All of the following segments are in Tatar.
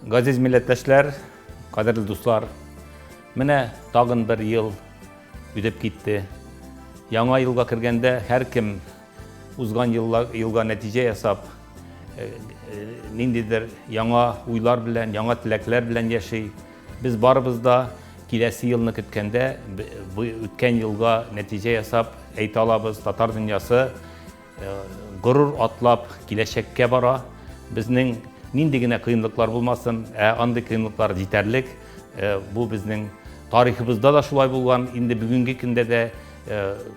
Газиз милләттәшләр, кадерле дуслар, менә тагын бер ел үтеп китте. Яңа елга кергәндә һәркем узган елга нәтиҗә ясап, ниндидер яңа уйлар белән, яңа теләкләр белән яши. Без барыбыз да киләсе елны көткәндә, үткән елга нәтиҗә ясап, әйтә алабыз, татар дөньясы горур атлап киләчәккә бара. Безнең нинди генә кыенлыклар булмасын, андый кыенлыклар җитәрлек. Бу безнең тарихыбызда да шулай булган, инде бүгенге көндә дә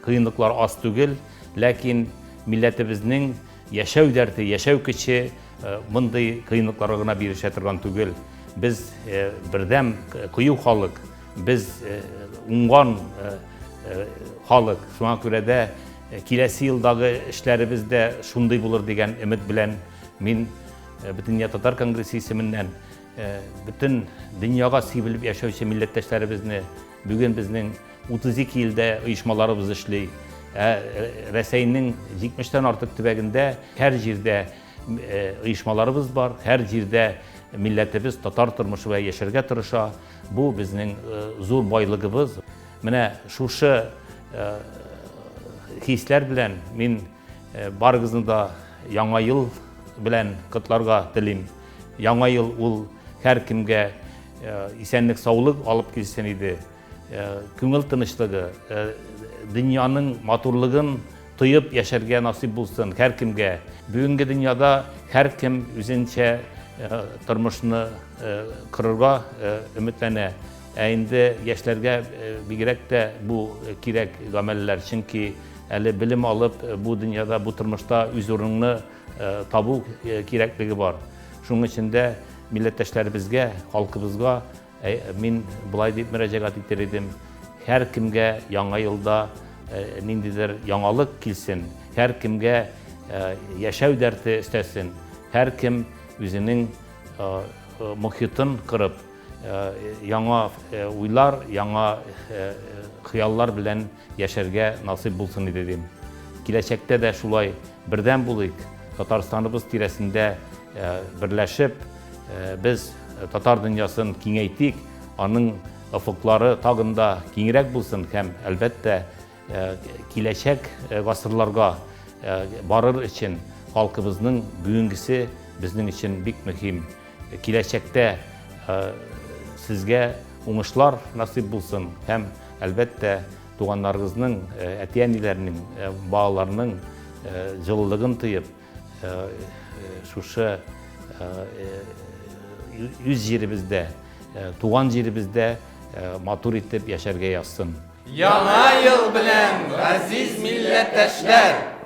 кыенлыклар аз түгел, ләкин милләтебезнең яшәү дәрте, яшәү көче мондый кыенлыкларга гына бирешә торган түгел. Без бердәм кыю халык, без уңган халык. Шуңа күрә дә киләсе елдагы эшләребез дә шундый булыр дигән өмет белән мин Бөтен татар конгрессы исеменнән бөтен дөньяга сибелеп яшәүче милләттәшләребезне бүген безнең 32 илдә оешмаларыбыз эшли. Рәсәйнең 70-тән артык төбәгендә һәр җирдә оешмаларыбыз бар, һәр җирдә милләтебез татар тормышы белән яшәргә тырыша. Бу безнең зур байлыгыбыз. Менә шушы хисләр белән мин барыгызны да яңа ел белән котларга телим. Яңа ел ул һәркемгә исәнлек, саулык алып килсен иде. Күңел тынычлыгы, дөньяның матурлыгын тоеп яшәргә насип булсын һәркемгә. Бүгенге дөньяда һәркем үзенчә тормышны кырырга өметләнә. Инде яшьләргә бигрәк тә бу кирәк гамәлләр, чөнки әле белем алып, бу дөньяда, бу тормышта үз урынны табу кирәклеге бар. Шуның өчен дә милләттәшләребезгә, халкыбызга мин булай дип мөрәҗәгать итер идем. Һәркемгә яңа елда ниндидер яңалык килсен, һәркемгә яшәү дәрте өстәсен, һәркем үзенең мөхитен кырып, яңа уйлар, яңа хыяллар белән яшәргә насип булсын иде дим. Киләчәктә дә шулай бердәм булыйк. Татарстаныбыз тирәсендә берләшеп, без татар дөньясын киңәйтик, аның офыклары тагын да киңрәк булсын һәм әлбәттә киләчәк гасырларга барыр өчен халкыбызның бүгенгесе безнең өчен бик мөһим. Киләчәктә сезгә уңышлар насип булсын һәм әлбәттә туганнарыгызның, әти-әниләрнең, балаларның җылылыгын тоеп, шушы үз җиребездә, туган җиребездә матур итеп яшәргә язсын. Яңа ел белән, газиз милләттәшләр!